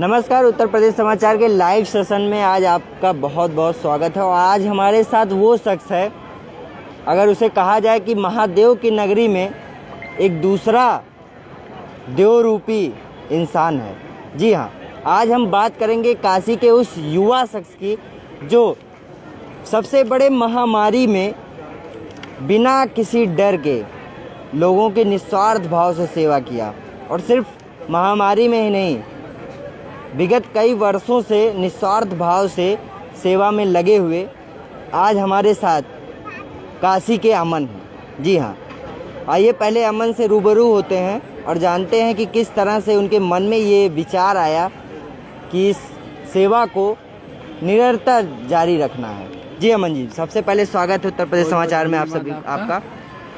नमस्कार, उत्तर प्रदेश समाचार के लाइव सेशन में आज आपका बहुत बहुत स्वागत है। और आज हमारे साथ वो शख्स है, अगर उसे कहा जाए कि महादेव की नगरी में एक दूसरा देव रूपी इंसान है। जी हाँ, आज हम बात करेंगे काशी के उस युवा शख्स की जो सबसे बड़े महामारी में बिना किसी डर के लोगों के निस्वार्थ भाव से सेवा किया। और सिर्फ महामारी में ही नहीं, विगत कई वर्षों से निस्वार्थ भाव से सेवा में लगे हुए आज हमारे साथ काशी के अमन हैं। जी हाँ, आइए पहले अमन से रूबरू होते हैं और जानते हैं कि किस तरह से उनके मन में ये विचार आया कि इस सेवा को निरंतर जारी रखना है। जी अमन जी, सबसे पहले स्वागत है उत्तर प्रदेश समाचार में आप सभी आपका।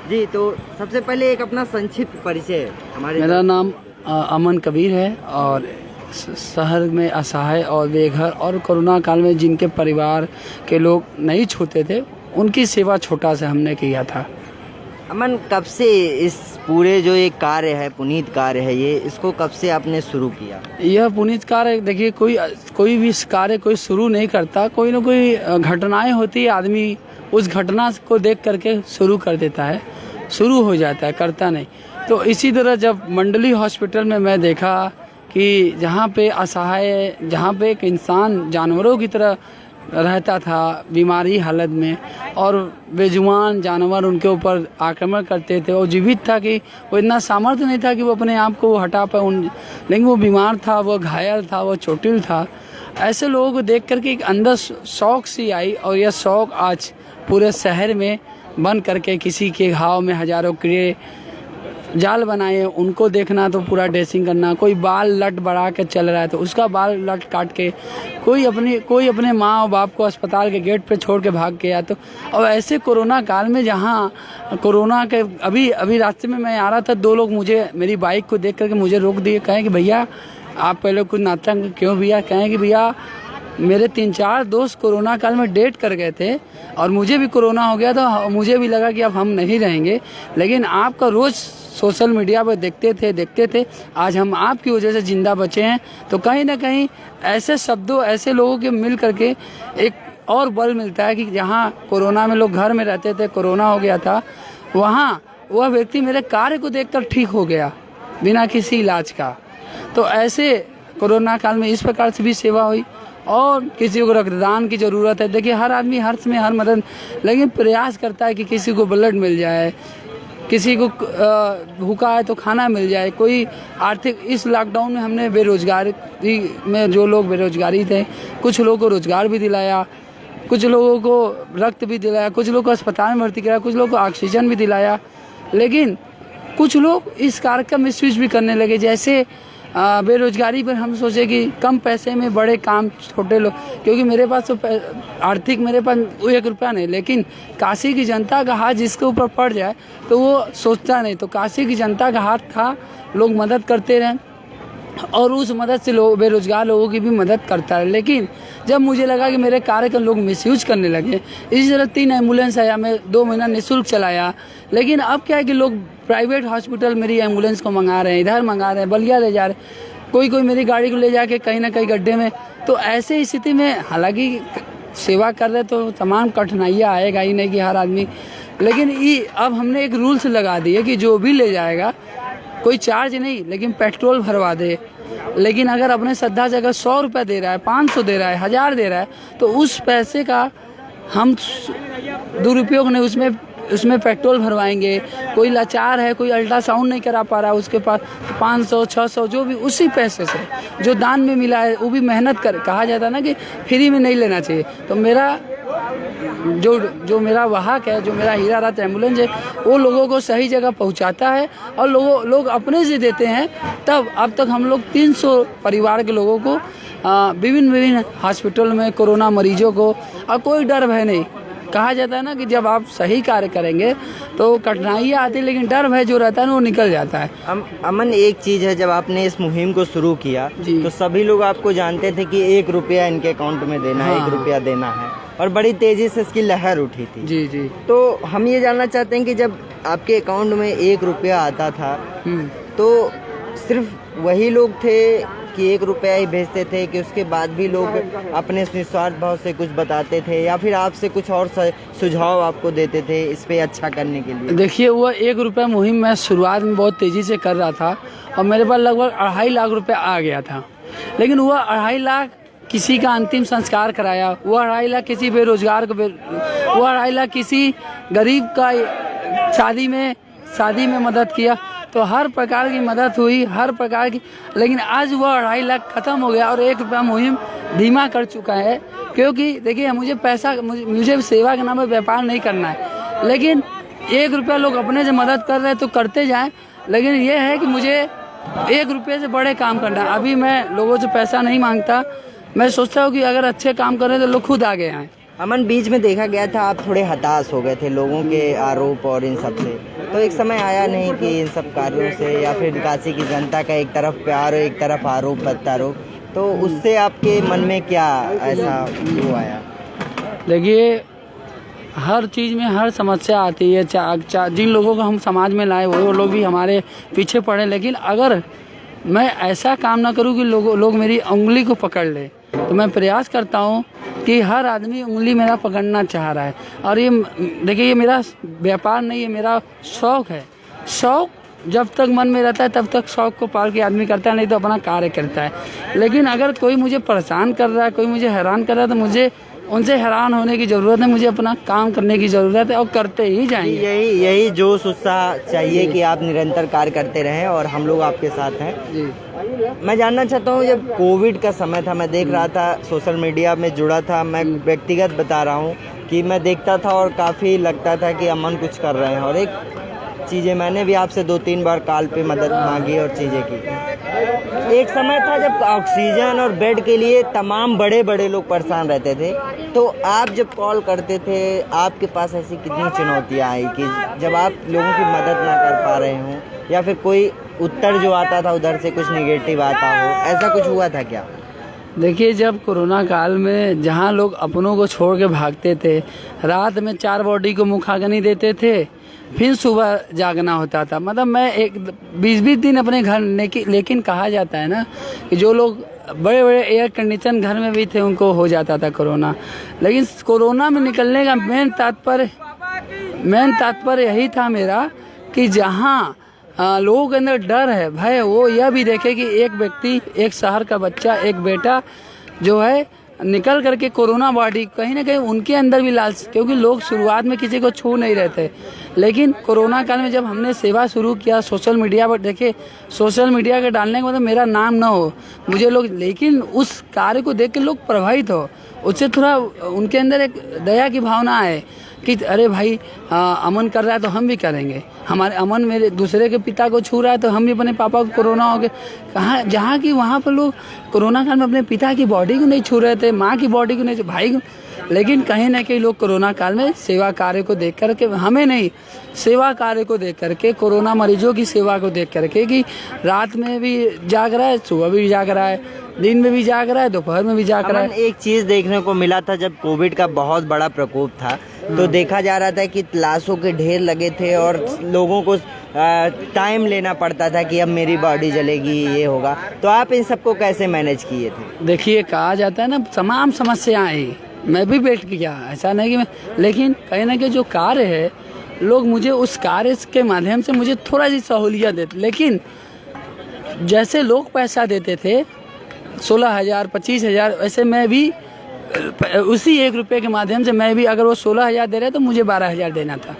जी, तो सबसे पहले एक अपना संक्षिप्त परिचय हमारे। मेरा नाम अमन कबीर है और शहर में असहाय और बेघर और कोरोना काल में जिनके परिवार के लोग नहीं छूते थे, उनकी सेवा छोटा से हमने किया था। अमन, कब से इस पूरे जो एक कार्य है, पुनीत कार्य है, ये इसको कब से आपने शुरू किया? यह पुनीत कार्य देखिए, कोई भी कार्य कोई शुरू नहीं करता, कोई ना कोई घटनाएं होती है, आदमी उस घटना को देख करके शुरू कर देता है, शुरू हो जाता है, करता नहीं। तो इसी तरह जब मंडली हॉस्पिटल में मैं देखा कि जहाँ पे असहाय, जहाँ पे एक इंसान जानवरों की तरह रहता था बीमारी हालत में, और बेजुबान जानवर उनके ऊपर आक्रमण करते थे, और जीवित था कि वो इतना सामर्थ्य नहीं था कि वो अपने आप को हटा पाए, लेकिन वो बीमार था, वो घायल था, वो चोटिल था। ऐसे लोगों को देख करके एक अंदर शौक सी आई, और यह शौक आज पूरे शहर में बन करके किसी के घाव में हजारों कीड़े जाल बनाए, उनको देखना तो पूरा ड्रेसिंग करना, कोई बाल लट बढ़ा के चल रहा है तो उसका बाल लट काट के, कोई अपने माँ और बाप को अस्पताल के गेट पे छोड़ के भाग गया। तो और ऐसे कोरोना काल में जहाँ कोरोना के अभी रास्ते में मैं आ रहा था, दो लोग मुझे मेरी बाइक को देख करके मुझे रोक दिए, कहें कि भैया आप पहले कुछ नाश्ता क्यों भैया? कहें कि भैया मेरे 3-4 दोस्त कोरोना काल में डेट कर गए थे और मुझे भी कोरोना हो गया था, मुझे भी लगा कि अब हम नहीं रहेंगे, लेकिन आपका रोज़ सोशल मीडिया पर देखते थे, आज हम आपकी वजह से जिंदा बचे हैं। तो कहीं ना कहीं ऐसे शब्दों, ऐसे लोगों के मिल करके एक और बल मिलता है कि जहाँ कोरोना में लोग घर में रहते थे, कोरोना हो गया था, वहाँ वह व्यक्ति मेरे कार्य को देखकर ठीक हो गया बिना किसी इलाज का। तो ऐसे कोरोना काल में इस प्रकार से भी सेवा हुई। और किसी को रक्तदान की ज़रूरत है, देखिए हर आदमी हर समय हर मदद, लेकिन प्रयास करता है कि किसी को ब्लड मिल जाए, किसी को भूखा है तो खाना मिल जाए, कोई आर्थिक। इस लॉकडाउन में हमने बेरोजगारी में जो लोग बेरोजगारी थे, कुछ लोगों को रोजगार भी दिलाया, कुछ लोगों को रक्त भी दिलाया, कुछ लोगों को अस्पताल में भर्ती कराया, कुछ लोगों को ऑक्सीजन भी दिलाया। लेकिन कुछ लोग इस कार्य का मिसयूज भी करने लगे। जैसे बेरोजगारी पर हम सोचे कि कम पैसे में बड़े काम, छोटे लोग, क्योंकि मेरे पास तो आर्थिक मेरे पास 1 रुपया नहीं, लेकिन काशी की जनता का हाथ जिसके ऊपर पड़ जाए तो वो सोचता नहीं। तो काशी की जनता का हाथ था, लोग मदद करते रहे और उस मदद से लोग, बेरोजगार लोगों की भी मदद करता है। लेकिन जब मुझे लगा कि मेरे कार्य का लोग मिसयूज करने लगे, इसी तरह 3 एम्बुलेंस आया, मैं 2 महीना निःशुल्क चलाया। लेकिन अब क्या है कि लोग प्राइवेट हॉस्पिटल मेरी एम्बुलेंस को मंगा रहे हैं, इधर मंगा रहे हैं, बलिया ले जा रहे हैं, कोई मेरी गाड़ी को ले जाके कहीं ना कहीं गड्ढे में। तो ऐसे स्थिति में हालांकि सेवा कर रहे तो तमाम कठिनाइयाँ आएगा ही नहीं कि हर आदमी, लेकिन अब हमने एक रूल्स लगा दिए कि जो भी ले जाएगा कोई चार्ज नहीं, लेकिन पेट्रोल भरवा दे। लेकिन अगर अपने श्रद्धा से अगर 100 रुपये दे रहा है, 500 दे रहा है, 1000 दे रहा है, तो उस पैसे का हम दुरुपयोग नहीं, उसमें पेट्रोल भरवाएंगे। कोई लाचार है, कोई अल्ट्रासाउंड नहीं करा पा रहा, उसके पास 500, 600 जो भी उसी पैसे से जो दान में मिला है, वो भी मेहनत कर, कहा जाता है ना कि फ्री में नहीं लेना चाहिए। तो मेरा जो मेरा वाहक है, जो मेरा हीरा रथ एम्बुलेंस है, वो लोगों को सही जगह पहुंचाता है और लोग अपने से देते हैं। तब अब तक हम लोग 300 परिवार के लोगों को विभिन्न हॉस्पिटल में कोरोना मरीजों को, और कोई डर भय नहीं। कहा जाता है ना कि जब आप सही कार्य करेंगे तो कठिनाइयाँ आती है, लेकिन डर भय जो रहता है ना वो निकल जाता है। अमन, एक चीज़ है, जब आपने इस मुहिम को शुरू किया तो सभी लोग आपको जानते थे कि 1 रुपया इनके अकाउंट में देना है, 1 रुपया देना है, और बड़ी तेजी से इसकी लहर उठी थी। जी जी। तो हम ये जानना चाहते हैं कि जब आपके अकाउंट में 1 रुपया आता था तो सिर्फ वही लोग थे कि 1 रुपया ही भेजते थे, कि उसके बाद भी लोग अपने निस्वार्थ भाव से कुछ बताते थे, या फिर आपसे कुछ और सुझाव आपको देते थे इस पे अच्छा करने के लिए? देखिए, वो 1 रुपया मुहिम मैं शुरुआत में बहुत तेज़ी से कर रहा था और मेरे पास लगभग 2.5 लाख रुपए आ गया था। लेकिन वह 2.5 लाख किसी का अंतिम संस्कार कराया, वो 2.5 लाख किसी बेरोजगार को, वो 2.5 लाख किसी गरीब का शादी में मदद किया। तो हर प्रकार की मदद हुई, हर प्रकार की। लेकिन आज वह 2.5 लाख खत्म हो गया और 1 रुपया मुहिम धीमा कर चुका है। क्योंकि देखिए, मुझे सेवा के नाम पर व्यापार नहीं करना है। लेकिन 1 रुपया लोग अपने से मदद कर रहे हैं तो करते जाएं। लेकिन ये है कि मुझे 1 रुपये से बड़े काम करना है। अभी मैं लोगों से पैसा नहीं मांगता। मैं सोचता हूँ कि अगर अच्छे काम कर रहे हैं तो लोग खुद आगे आएँ। अमन, बीच में देखा गया था आप थोड़े हताश हो गए थे लोगों के आरोप और इन सब से, तो एक समय आया नहीं कि इन सब कार्यों से, या फिर काशी की जनता का एक तरफ प्यार और एक तरफ आरोप प्रत्यारोप, तो उससे आपके मन में क्या ऐसा वो आया? देखिए, हर चीज़ में हर समस्या आती है। जिन लोगों को हम समाज में लाए वो लोग भी हमारे पीछे पड़े। लेकिन अगर मैं ऐसा काम ना करूं कि लोग मेरी उंगली को पकड़ ले, तो मैं प्रयास करता हूं कि हर आदमी उंगली मेरा पकड़ना चाह रहा है। और ये देखिए, ये मेरा व्यापार नहीं है, मेरा शौक़ है। शौक़ जब तक मन में रहता है तब तक शौक़ को पार के आदमी करता है, नहीं तो अपना कार्य करता है। लेकिन अगर कोई मुझे परेशान कर रहा है, कोई मुझे हैरान कर रहा है, तो मुझे उनसे हैरान होने की ज़रूरत है। मुझे अपना काम करने की ज़रूरत है और करते ही जाएंगे। यही जोश उत्साह चाहिए कि आप निरंतर कार्य करते रहें, और हम लोग आपके साथ हैं जी। मैं जानना चाहता हूँ, जब कोविड का समय था, मैं देख रहा था, सोशल मीडिया में जुड़ा था, मैं व्यक्तिगत बता रहा हूँ कि मैं देखता था और काफ़ी लगता था कि अमन कुछ कर रहे हैं। और एक चीज़ें मैंने भी आपसे 2-3 बार कॉल पे मदद मांगी और चीज़ें की। एक समय था जब ऑक्सीजन और बेड के लिए तमाम बड़े लोग परेशान रहते थे, तो आप जब कॉल करते थे, आपके पास ऐसी कितनी चुनौतियाँ आई कि जब आप लोगों की मदद ना कर पा रहे हों, या फिर कोई उत्तर जो आता था उधर से कुछ निगेटिव आता हो, ऐसा कुछ हुआ था क्या? देखिए, जब कोरोना काल में जहाँ लोग अपनों को छोड़ के भागते थे, रात में 4 बॉडी को मुखाग्नि देते थे, फिर सुबह जागना होता था। मतलब मैं 20-20 दिन अपने घर, लेकिन कहा जाता है ना कि जो लोग बड़े एयर कंडीशन घर में भी थे उनको हो जाता था कोरोना। लेकिन कोरोना में निकलने का मेन तात्पर्य यही था मेरा कि जहाँ लोगों के अंदर डर है, भय, वो यह भी देखे कि एक व्यक्ति, एक शहर का बच्चा, एक बेटा जो है निकल करके कोरोना बॉडी, कहीं ना कहीं उनके अंदर भी लालच, क्योंकि लोग शुरुआत में किसी को छू नहीं रहे थे। लेकिन कोरोना काल में जब हमने सेवा शुरू किया सोशल मीडिया पर, देखिए सोशल मीडिया के डालने के मतलब मेरा नाम ना हो, मुझे लोग, लेकिन उस कार्य को देख के लोग प्रभावित हो, उससे थोड़ा उनके अंदर एक दया की भावना आए कि अरे भाई, अमन कर रहा है तो हम भी करेंगे। हमारे अमन मेरे दूसरे के पिता को छू रहा है तो हम भी अपने पापा को कोरोना हो गया। कहाँ, जहाँ की वहाँ पर लोग कोरोना काल में अपने पिता की बॉडी को नहीं छू रहे थे, माँ की बॉडी को नहीं, भाई को। लेकिन कहीं ना कहीं लोग कोरोना काल में सेवा कार्य को देख करके, हमें नहीं, सेवा कार्य को देख करके, कोरोना मरीजों की सेवा को देख करके, कि रात में भी जाग रहा है, सुबह भी जाग रहा है, दिन में भी जाग रहा है, दोपहर में भी जाग रहा है। एक चीज़ देखने को मिला था, जब कोविड का बहुत बड़ा प्रकोप था, तो देखा जा रहा था कि लाशों के ढेर लगे थे और लोगों को टाइम लेना पड़ता था कि अब मेरी बॉडी जलेगी, ये होगा। तो आप इन सबको कैसे मैनेज किए थे? देखिए, कहा जाता है ना, तमाम समस्याएं आई, मैं भी बैठ गया, ऐसा नहीं कि मैं, लेकिन कहीं ना कहीं जो कार्य है, लोग मुझे उस कार्य के माध्यम से मुझे थोड़ा सी सहूलियत देते। लेकिन जैसे लोग पैसा देते थे 16,000 25,000, वैसे मैं भी उसी 1 रुपये के माध्यम से, मैं भी, अगर वो 16,000 दे रहे तो मुझे 12,000 देना था,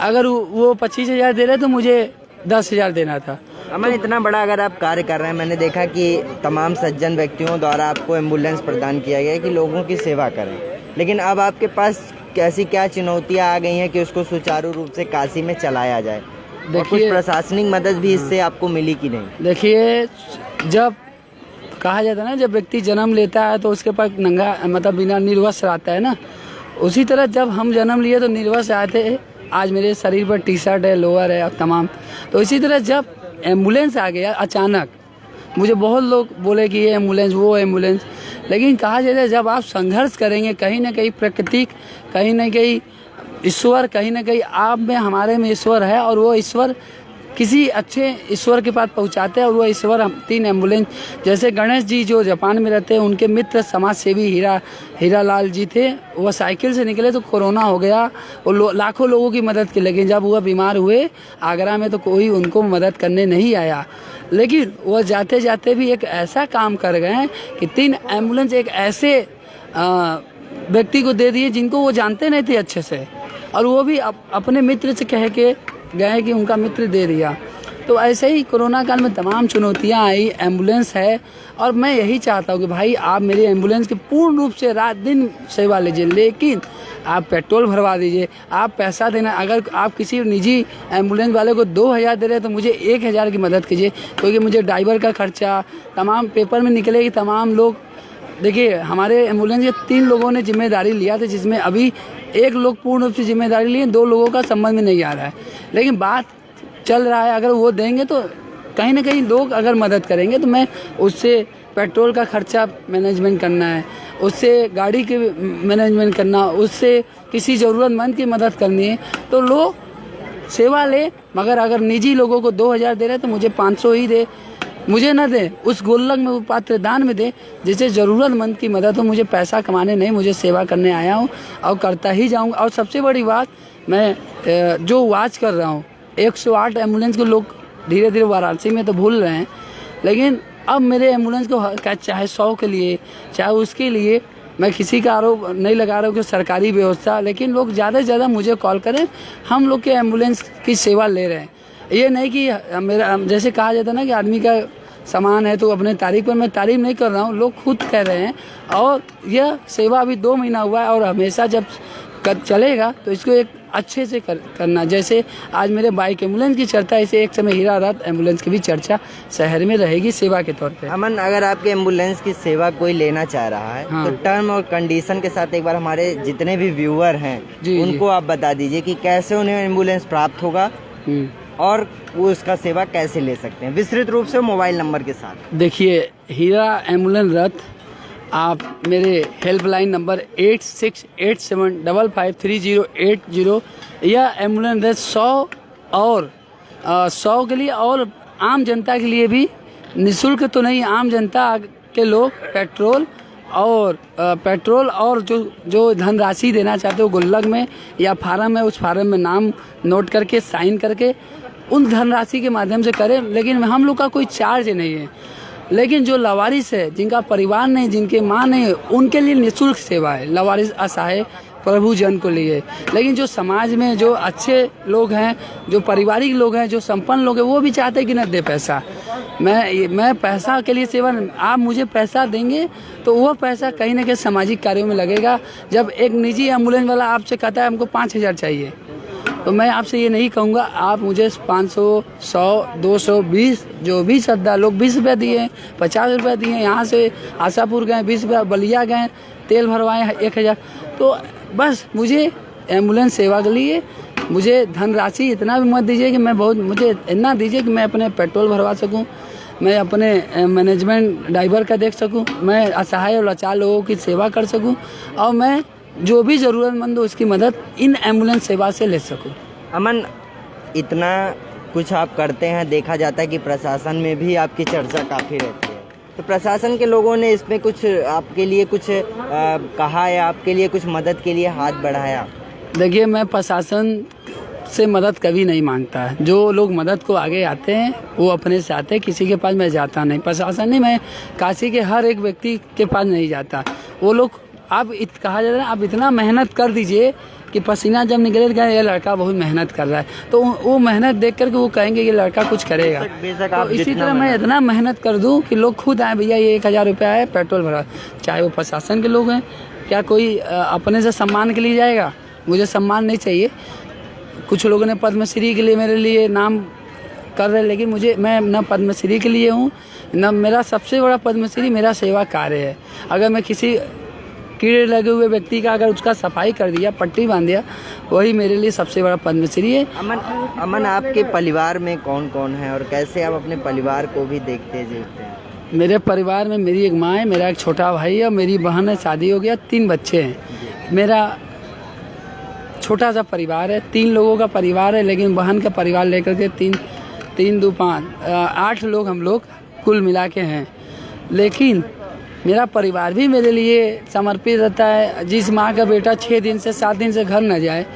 अगर वो 25,000 दे रहे तो मुझे 10,000 देना था। अमन, इतना बड़ा अगर आप कार्य कर रहे हैं, मैंने देखा कि तमाम सज्जन व्यक्तियों द्वारा आपको एम्बुलेंस प्रदान किया गया है कि लोगों की सेवा करें, लेकिन अब आपके पास कैसी क्या चुनौतियां आ गई हैं कि उसको सुचारू रूप से काशी में चलाया जाए? और कुछ प्रशासनिक मदद भी इससे आपको मिली कि नहीं? देखिए, जब कहा जाता है ना, जब व्यक्ति जन्म लेता है तो उसके पास नंगा, मतलब बिना निर्वस्त्र आता है ना, उसी तरह जब हम जन्म लिए तो निर्वस्त्र आते हैं। आज मेरे शरीर पर टी-शर्ट है, लोअर है और तमाम। तो इसी तरह जब एम्बुलेंस आ गया अचानक, मुझे बहुत लोग बोले कि ये एम्बुलेंस, वो एम्बुलेंस, लेकिन कहा जाता है जब आप संघर्ष करेंगे, कहीं ना कहीं प्रकृति, कहीं ना कहीं ईश्वर, कहीं ना कहीं आप में, हमारे में ईश्वर है, और वो ईश्वर किसी अच्छे ईश्वर के पास पहुंचाते हैं और वो ईश्वर 3 एम्बुलेंस, जैसे गणेश जी जो जापान में रहते हैं, उनके मित्र समाज सेवी हीरा लाल जी थे, वह साइकिल से निकले तो कोरोना हो गया, वो लाखों लोगों की मदद की, लेकिन जब वह बीमार हुए आगरा में तो कोई उनको मदद करने नहीं आया। लेकिन वह जाते जाते भी एक ऐसा काम कर गए हैं कि 3 एम्बुलेंस एक ऐसे व्यक्ति को दे दिए जिनको वो जानते नहीं थे अच्छे से, और वो भी अपने मित्र से कह के गए कि उनका मित्र दे दिया। तो ऐसे ही कोरोना काल में तमाम चुनौतियां आई, एम्बुलेंस है, और मैं यही चाहता हूँ कि भाई आप मेरी एम्बुलेंस की पूर्ण रूप से रात दिन सेवा लीजिए, लेकिन आप पेट्रोल भरवा दीजिए, आप पैसा देना। अगर आप किसी निजी एम्बुलेंस वाले को 2000 दे रहे हैं तो मुझे 1000 की मदद कीजिए, क्योंकि मुझे ड्राइवर का खर्चा तमाम पेपर में निकलेगी। तमाम लोग देखिए, हमारे एम्बुलेंस के 3 लोगों ने जिम्मेदारी लिया था, जिसमें अभी 1 लोग पूर्ण रूप से जिम्मेदारी लिए, 2 लोगों का संबंध में नहीं आ रहा है, लेकिन बात चल रहा है। अगर वो देंगे तो कहीं ना कहीं लोग अगर मदद करेंगे तो मैं उससे पेट्रोल का खर्चा मैनेजमेंट करना है, उससे गाड़ी के मैनेजमेंट करना, उससे किसी ज़रूरतमंद की मदद करनी है, तो लोग सेवा ले। मगर अगर निजी लोगों को 2000 दे रहे तो मुझे 500 ही दे, मुझे न दे, उस गुल्लक में, वो पात्र दान में दे जिससे ज़रूरतमंद की मदद हो। मुझे पैसा कमाने नहीं, मुझे सेवा करने आया हूँ और करता ही जाऊँगा। और सबसे बड़ी बात, मैं जो वाच कर रहा हूँ, 108 एम्बुलेंस को लोग धीरे धीरे वाराणसी में तो भूल रहे हैं, लेकिन अब मेरे एम्बुलेंस को चाहे 100 के लिए चाहे उसके लिए, मैं किसी का आरोप नहीं लगा रहा हूँ कि सरकारी व्यवस्था, लेकिन लोग ज़्यादा से ज़्यादा मुझे कॉल करें, हम लोग के एम्बुलेंस की सेवा ले रहे हैं। ये नहीं कि मेरा, जैसे कहा जाता है ना कि आदमी का सामान है तो अपने तारीफ पर, मैं तारीफ नहीं कर रहा हूँ, लोग खुद कह रहे हैं। और यह सेवा अभी 2 महीना हुआ है और हमेशा जब चलेगा तो इसको एक अच्छे से करना। जैसे आज मेरे बाइक एम्बुलेंस की चर्चा, ऐसे एक समय हीरा रथ एम्बुलेंस की भी चर्चा शहर में रहेगी सेवा के तौर पे। अमन, अगर आपके एम्बुलेंस की सेवा कोई लेना चाह रहा है, हाँ। तो टर्म और कंडीशन के साथ एक बार हमारे जितने भी व्यूअर हैं उनको आप बता दीजिए कि कैसे उन्हें एम्बुलेंस प्राप्त होगा और वो उसका सेवा कैसे ले सकते हैं, विस्तृत रूप से मोबाइल नंबर के साथ। देखिए, हीरा एम्बुलेंस रथ, आप मेरे हेल्पलाइन नंबर 8687553080 यह एम्बुलेंस है 100 के लिए, और आम जनता के लिए भी निःशुल्क तो नहीं, आम जनता के लोग पेट्रोल और जो धनराशि देना चाहते हो गुल्लक में या फार्म है, उस फार्म में नाम नोट करके साइन करके उन धनराशि के माध्यम से करें। लेकिन हम लोग का कोई चार्ज नहीं है, लेकिन जो लवारिस है, जिनका परिवार नहीं, जिनके माँ नहीं, उनके लिए निःशुल्क सेवा है, लवारिस असहाय प्रभु जन को लिए। लेकिन जो समाज में जो अच्छे लोग हैं, जो पारिवारिक लोग हैं, जो संपन्न लोग हैं, वो भी चाहते हैं कि न दे पैसा। मैं पैसा के लिए सेवा, आप मुझे पैसा देंगे तो वह पैसा कहीं ना कहीं सामाजिक कार्यों में लगेगा। जब एक निजी एम्बुलेंस वाला आपसे कहता है हमको 5000 चाहिए, तो मैं आपसे ये नहीं कहूँगा आप मुझे 500, 100, 200, 20, जो भी श्रद्धा लोग 20 रुपये दिए, 50 रुपये दिए, यहाँ से आशापुर गए 20 रुपये, बलिया गए तेल भरवाए 1000। तो बस मुझे एम्बुलेंस सेवा के लिए मुझे धनराशि इतना भी मत दीजिए कि मुझे इतना दीजिए कि मैं अपने पेट्रोल भरवा सकूं, मैं अपने मैनेजमेंट ड्राइवर का देख सकूं, मैं असहाय और लाचार लोगों की सेवा कर सकूं, और मैं जो भी ज़रूरतमंद हो उसकी मदद इन एम्बुलेंस सेवा से ले सकूं। अमन, इतना कुछ आप करते हैं, देखा जाता है कि प्रशासन में भी आपकी चर्चा काफ़ी रहती है, तो प्रशासन के लोगों ने इसमें कुछ आपके लिए कुछ कहा या आपके लिए कुछ मदद के लिए हाथ बढ़ाया? देखिए, मैं प्रशासन से मदद कभी नहीं मांगता है। जो लोग मदद को आगे आते हैं वो अपने से आते हैं, किसी के पास मैं जाता नहीं। प्रशासन नहीं, मैं काशी के हर एक व्यक्ति के पास नहीं जाता। वो लोग, आप कहा जाता है आप इतना मेहनत कर दीजिए कि पसीना जब निकले तो ये लड़का बहुत मेहनत कर रहा है, तो वो मेहनत देख करके वो कहेंगे ये लड़का कुछ करेगा। तो इसी तरह मैं इतना मेहनत कर दूं कि लोग खुद आए, भैया ये 1000 रुपया है पेट्रोल भरा, चाहे वो प्रशासन के लोग हैं। क्या कोई अपने से सम्मान के लिए जाएगा? मुझे सम्मान नहीं चाहिए। कुछ लोगों ने पद्मश्री के लिए मेरे लिए नाम कर रहे, लेकिन मैं न पद्मश्री के लिए हूँ, न मेरा सबसे बड़ा पद्मश्री मेरा सेवा कार्य है। अगर मैं किसी कीड़े लगे हुए व्यक्ति का अगर उसका सफाई कर दिया, पट्टी बांध दिया, वही मेरे लिए सबसे बड़ा पद्मश्री है। अमन, आपके परिवार में कौन कौन है और कैसे आप अपने परिवार को भी देखते हैं? मेरे परिवार में मेरी एक माँ है, मेरा एक छोटा भाई है और मेरी बहन है, शादी हो गया, 3 बच्चे हैं। मेरा छोटा सा परिवार है, 3 लोगों का परिवार है, लेकिन बहन का परिवार लेकर के 3 2 5 8 लोग हम लोग कुल मिला के हैं। लेकिन मेरा परिवार भी मेरे लिए समर्पित रहता है। जिस माँ का बेटा 6 दिन से 7 दिन से घर न जाए,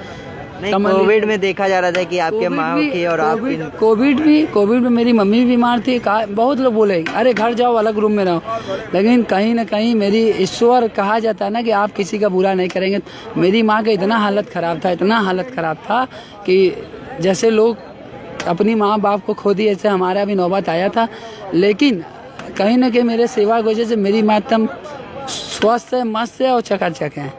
नहीं, कोविड में देखा जा रहा था कि आपके माँ की और आपकी कोविड में मेरी मम्मी भी बीमार थी। बहुत लोग बोले अरे घर जाओ, अलग रूम में रहो, लेकिन कहीं ना कहीं मेरी ईश्वर कहा जाता है ना कि आप किसी का बुरा नहीं करेंगे। मेरी माँ का इतना हालत ख़राब था कि जैसे लोग अपनी माँ बाप को खो दी, ऐसे हमारा भी नौबत आया था। लेकिन कहीं ना कहीं मेरे सेवा की वजह से मेरी माँ एकदम स्वस्थ है, मस्त है और चकाचक है।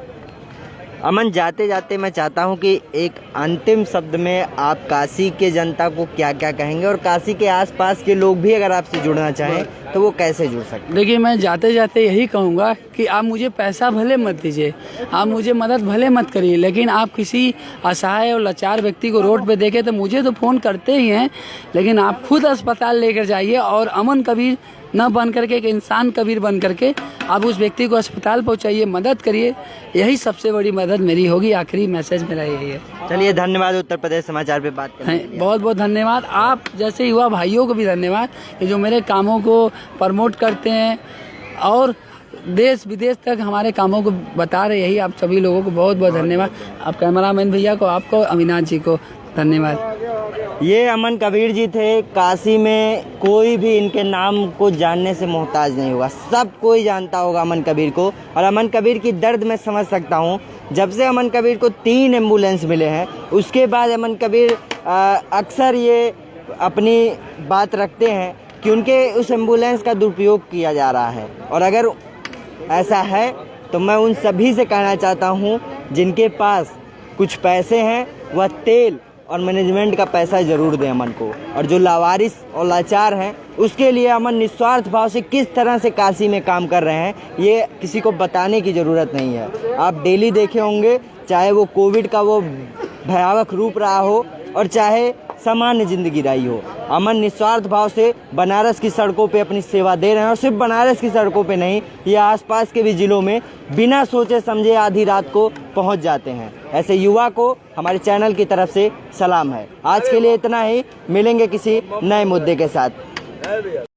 अमन, जाते जाते मैं चाहता हूं कि एक अंतिम शब्द में आप काशी के जनता को क्या क्या कहेंगे, और काशी के आसपास के लोग भी अगर आपसे जुड़ना चाहें तो वो कैसे जुड़ सकते हैं? देखिए, मैं जाते जाते यही कहूँगा कि आप मुझे पैसा भले मत दीजिए, आप मुझे मदद भले मत करिए, लेकिन आप किसी असहाय और लाचार व्यक्ति को रोड पे देखें तो मुझे तो फ़ोन करते ही हैं, लेकिन आप खुद अस्पताल लेकर जाइए और अमन कबीर न बन करके, एक इंसान कबीर बन करके आप उस व्यक्ति को अस्पताल पहुंचाइए, मदद करिए। यही सबसे बड़ी मदद मेरी होगी। आखिरी मैसेज मेरा यही है। चलिए, धन्यवाद उत्तर प्रदेश समाचार पे बात करने के लिए। बहुत बहुत धन्यवाद। आप जैसे युवा भाइयों को भी धन्यवाद कि जो मेरे कामों को प्रमोट करते हैं और देश विदेश तक हमारे कामों को बता रहे। यही आप सभी लोगों को बहुत बहुत धन्यवाद। आप कैमरामैन भैया को, आपको, अविनाश जी को धन्यवाद। ये अमन कबीर जी थे। काशी में कोई भी इनके नाम को जानने से मोहताज नहीं होगा, सब कोई जानता होगा अमन कबीर को। और अमन कबीर की दर्द मैं समझ सकता हूँ। जब से अमन कबीर को 3 एम्बुलेंस मिले हैं, उसके बाद अमन कबीर अक्सर ये अपनी बात रखते हैं कि उनके उस एम्बुलेंस का दुरुपयोग किया जा रहा है। और अगर ऐसा है तो मैं उन सभी से कहना चाहता हूँ जिनके पास कुछ पैसे हैं, वह तेल और मैनेजमेंट का पैसा ज़रूर दें अमन को। और जो लावारिस और लाचार हैं, उसके लिए अमन निस्वार्थ भाव से किस तरह से काशी में काम कर रहे हैं, ये किसी को बताने की ज़रूरत नहीं है। आप डेली देखे होंगे, चाहे वो कोविड का वो भयावह रूप रहा हो और चाहे सामान्य जिंदगी रही हो, अमन निस्वार्थ भाव से बनारस की सड़कों पे अपनी सेवा दे रहे हैं। और सिर्फ बनारस की सड़कों पे नहीं, ये आसपास के भी ज़िलों में बिना सोचे समझे आधी रात को पहुंच जाते हैं। ऐसे युवा को हमारे चैनल की तरफ से सलाम है। आज के लिए इतना ही, मिलेंगे किसी नए मुद्दे के साथ।